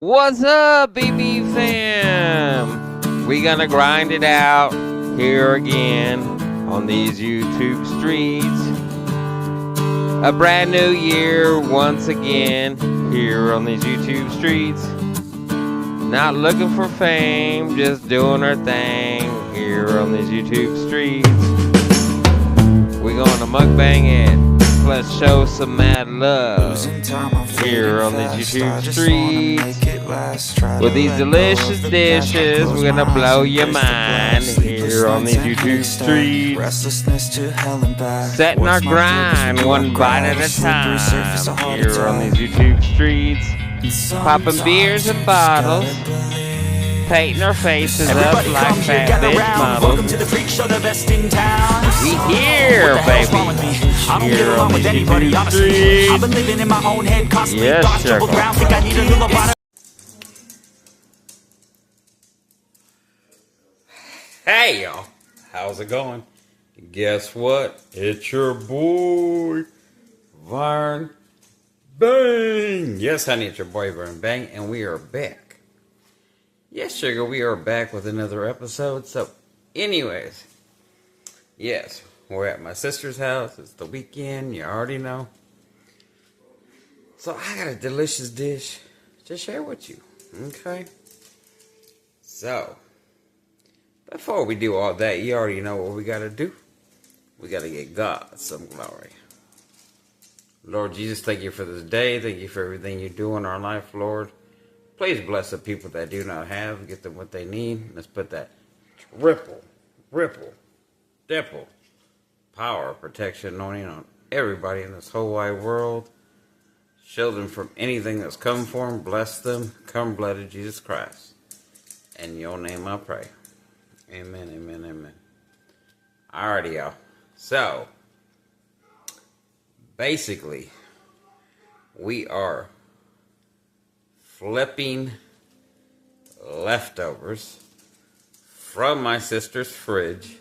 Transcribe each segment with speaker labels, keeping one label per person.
Speaker 1: What's up, BB fam? We gonna grind it out here again on these YouTube streets. A brand new year once again here on these YouTube streets. Not looking for fame, just doing our thing here on these YouTube streets. We gonna mukbang it. Let's show some mad love here on these YouTube streets. With these delicious dishes, we're gonna blow your mind here on these YouTube streets. Setting our grind one bite at a time here on these YouTube streets. Popping beers and bottles, painting our faces up like fat bitch models. We here, baby. Here on the YouTube streets. Yes, sir.
Speaker 2: Hey, y'all. How's it going? Guess what? It's your boy, Vern Bang. Yes, honey, it's your boy, Vern Bang, and we are back. Yes, sugar, we are back with another episode. So, anyways, yes, we're at my sister's house. It's the weekend. You already know. So, I got a delicious dish to share with you. Okay? So, before we do all that, you already know what we got to do. We got to get God some glory. Lord Jesus, thank you for this day. Thank you for everything you do in our life, Lord. Please bless the people that do not have. Get them what they need. Let's put that ripple, dimple, power, protection, anointing on everybody in this whole wide world. Shield them from anything that's come for them. Bless them. Come, blood of Jesus Christ. In your name I pray. Amen, amen, amen. Alrighty, y'all. So, basically, we are flipping leftovers from my sister's fridge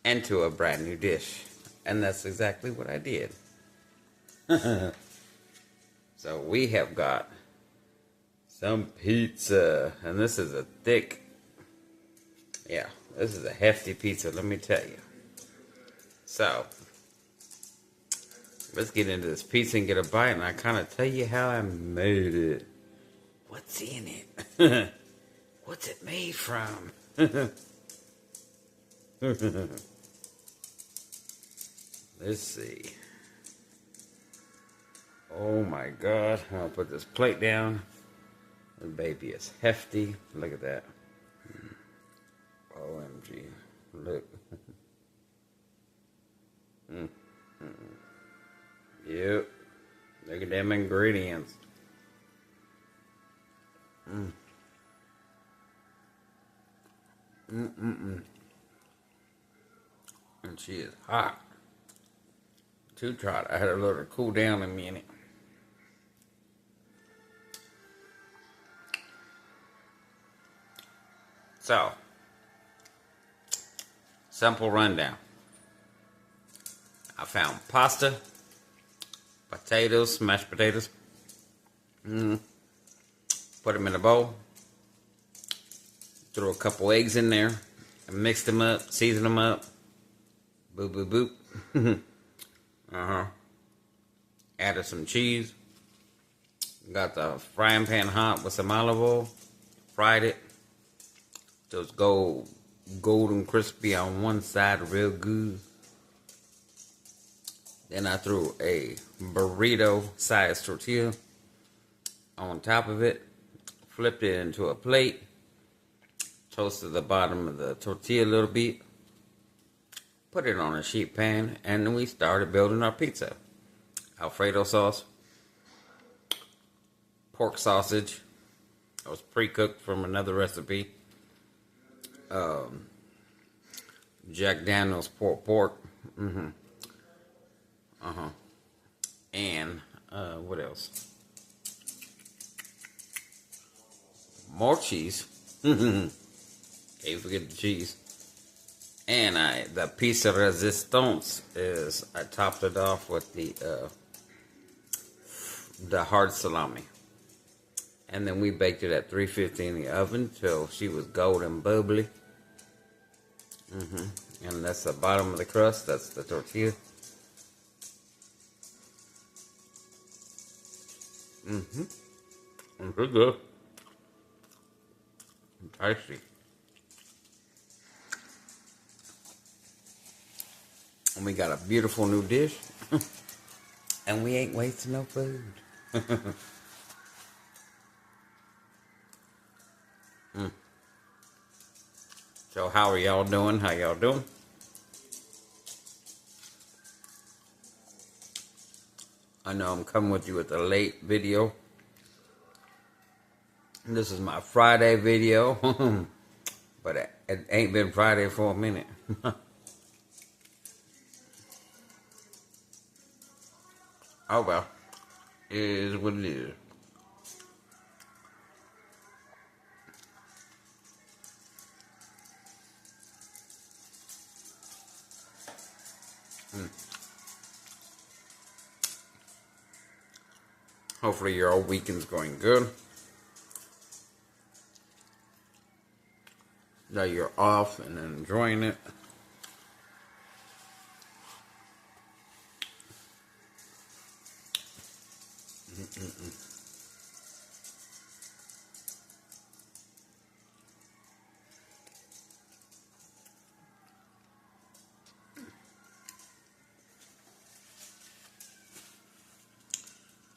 Speaker 2: into a brand new dish. And that's exactly what I did. So we have got some pizza. And this is a thick, yeah, this is a hefty pizza, let me tell you. So, let's get into this pizza and get a bite, and I kind of tell you how I made it. What's in it? What's it made from? Let's see. Oh my God. I'm going to put this plate down. The baby is hefty. Look at that. OMG. Look. Yep. Look at them ingredients. And she is hot. Too hot. I had to let her cool down a minute. So, simple rundown. I found pasta, potatoes, mashed potatoes. Put them in a bowl. Throw a couple eggs in there. And mix them up, season them up. Boop, boop, boop. Added some cheese. Got the frying pan hot with some olive oil. Fried it. So it's golden crispy on one side, real good. Then I threw a burrito-sized tortilla on top of it. Flipped it into a plate. Toasted the bottom of the tortilla a little bit. Put it on a sheet pan. And then we started building our pizza. Alfredo sauce. Pork sausage. It was pre-cooked from another recipe. Jack Daniel's pork. And what else? More cheese. Can't forget the cheese. And the piece de resistance is I topped it off with the hard salami. And then we baked it at 350 in the oven till she was golden bubbly. And that's the bottom of the crust. That's the tortilla. It's good. Tasty. And we got a beautiful new dish. And we ain't wasting no food. So how are y'all doing? How y'all doing? I know I'm coming with you with a late video. This is my Friday video. But it ain't been Friday for a minute. Oh well. It is what it is. Hopefully your whole weekend's going good. That you're off and enjoying it.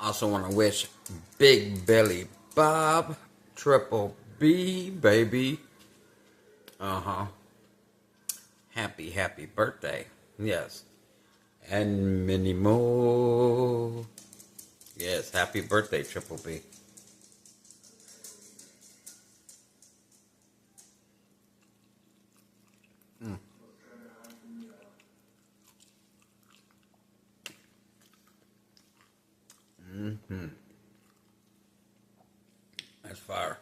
Speaker 2: Also want to wish Big Belly Bob, Triple B, baby. Happy birthday. Yes. And many more. Yes, happy birthday, Triple B. That's fire.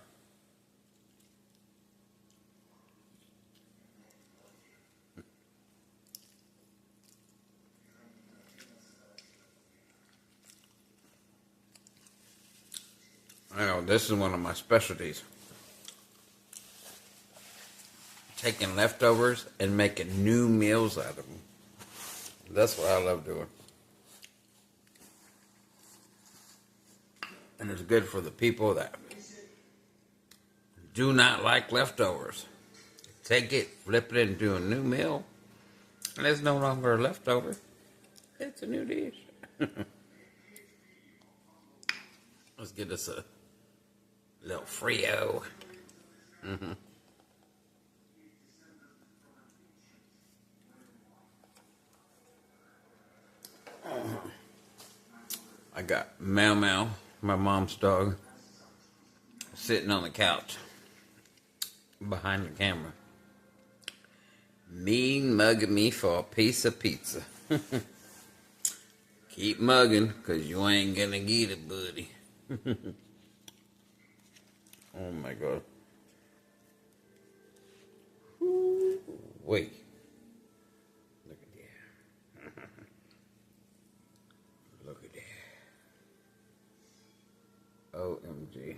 Speaker 2: I know, this is one of my specialties. Taking leftovers and making new meals out of them. That's what I love doing. And it's good for the people that do not like leftovers. Take it, flip it into a new meal, and it's no longer a leftover. It's a new dish. Let's get us a little Frio. I got Mau Mau, my mom's dog, sitting on the couch behind the camera. Mugging me for a piece of pizza. Keep mugging, because you ain't gonna get it, buddy. Oh my God. Wait. Look at that. Look at that. OMG.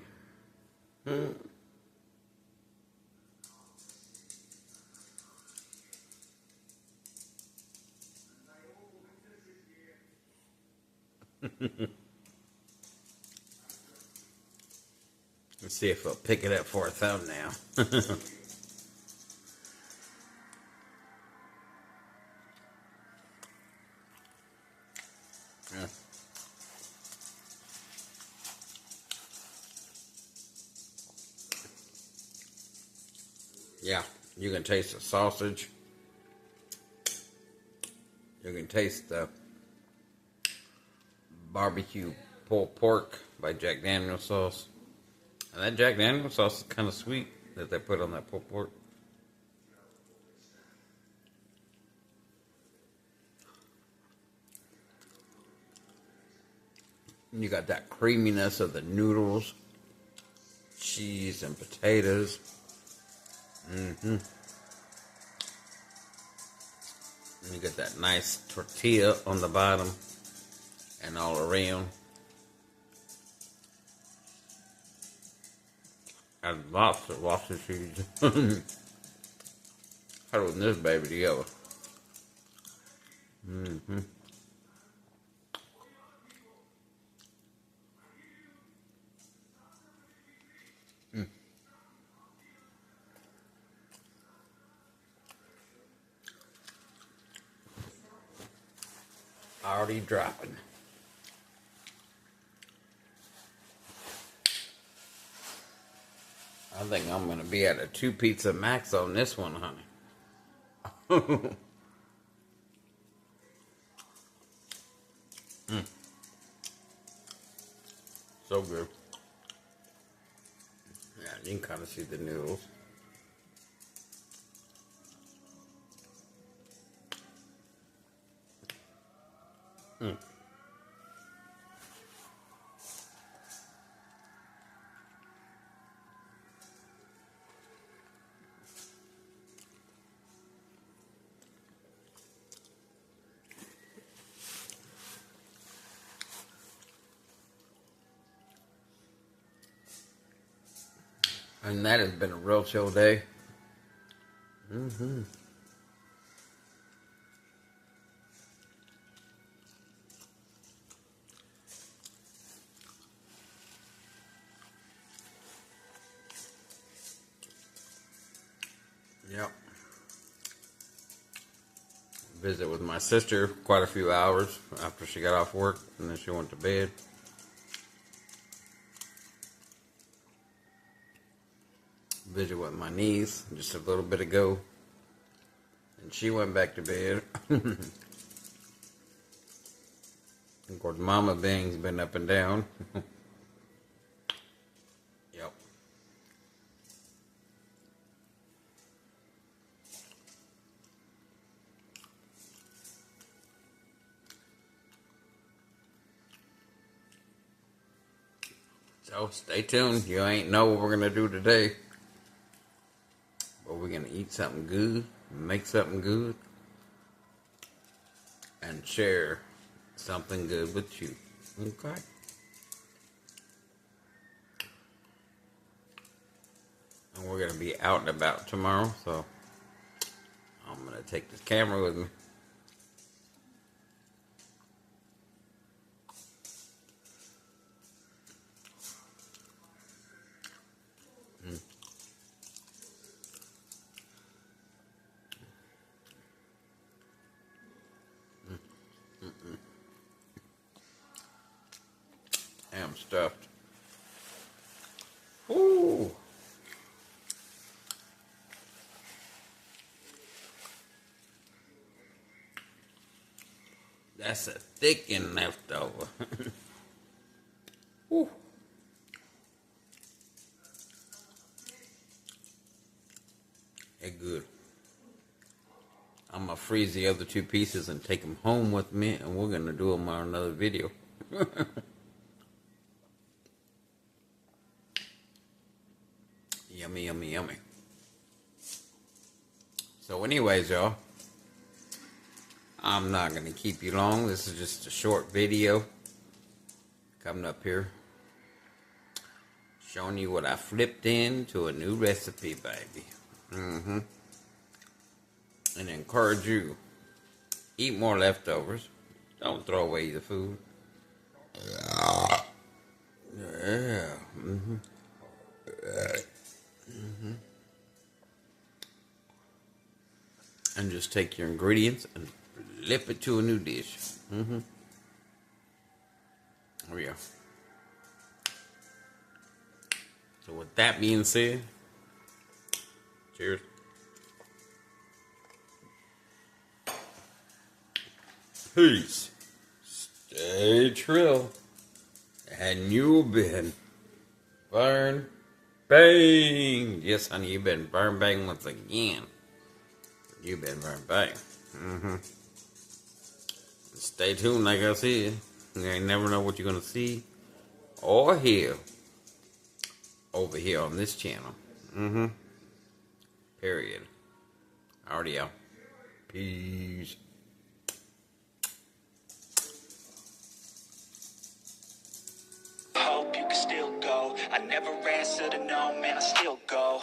Speaker 2: Let's see if I'll pick it up for a thumbnail. Yeah, you can taste the sausage. You can taste the barbecue pulled pork by Jack Daniel's sauce. And that Jack Daniel's sauce is kind of sweet that they put on that pulled pork. And you got that creaminess of the noodles, cheese, and potatoes. And you get that nice tortilla on the bottom and all around. And lots of cheese. Huddling this baby together. Mm-hmm. Already dropping. I think I'm gonna be at a 2 pizza max on this one, honey. So good. Yeah, you can kind of see the noodles. And that has been a real chill day. Mm-hmm. Yep. Visit with my sister quite a few hours after she got off work, and then she went to bed. Visit with my niece just a little bit ago, and she went back to bed. Of course, Mama Bing's been up and down. Yep. So stay tuned. You ain't know what we're gonna do today, but we're gonna eat something good, make something good, and share something good with you. Okay. And we're gonna be out and about tomorrow, so I'm gonna take this camera with me. I'm stuffed. Ooh. That's a thickin' leftover. Ooh. They're good. I'm gonna freeze the other 2 pieces and take them home with me, and we're gonna do them on another video. Yummy, yummy, yummy. So anyways, y'all, I'm not going to keep you long. This is just a short video coming up here, showing you what I flipped into a new recipe, baby. And encourage you, eat more leftovers. Don't throw away the food. Yeah. And just take your ingredients and flip it to a new dish. There we go. So with that being said, cheers. Peace. Stay trill. And you've been burn bang. Yes, honey, you've been burn bang once again. You've been burn bang. Stay tuned, like I said. You ain't never know what you're gonna see or hear over here on this channel. Period. Already out. Peace.
Speaker 3: Hope you can still go. I never answer to no, man, I still go.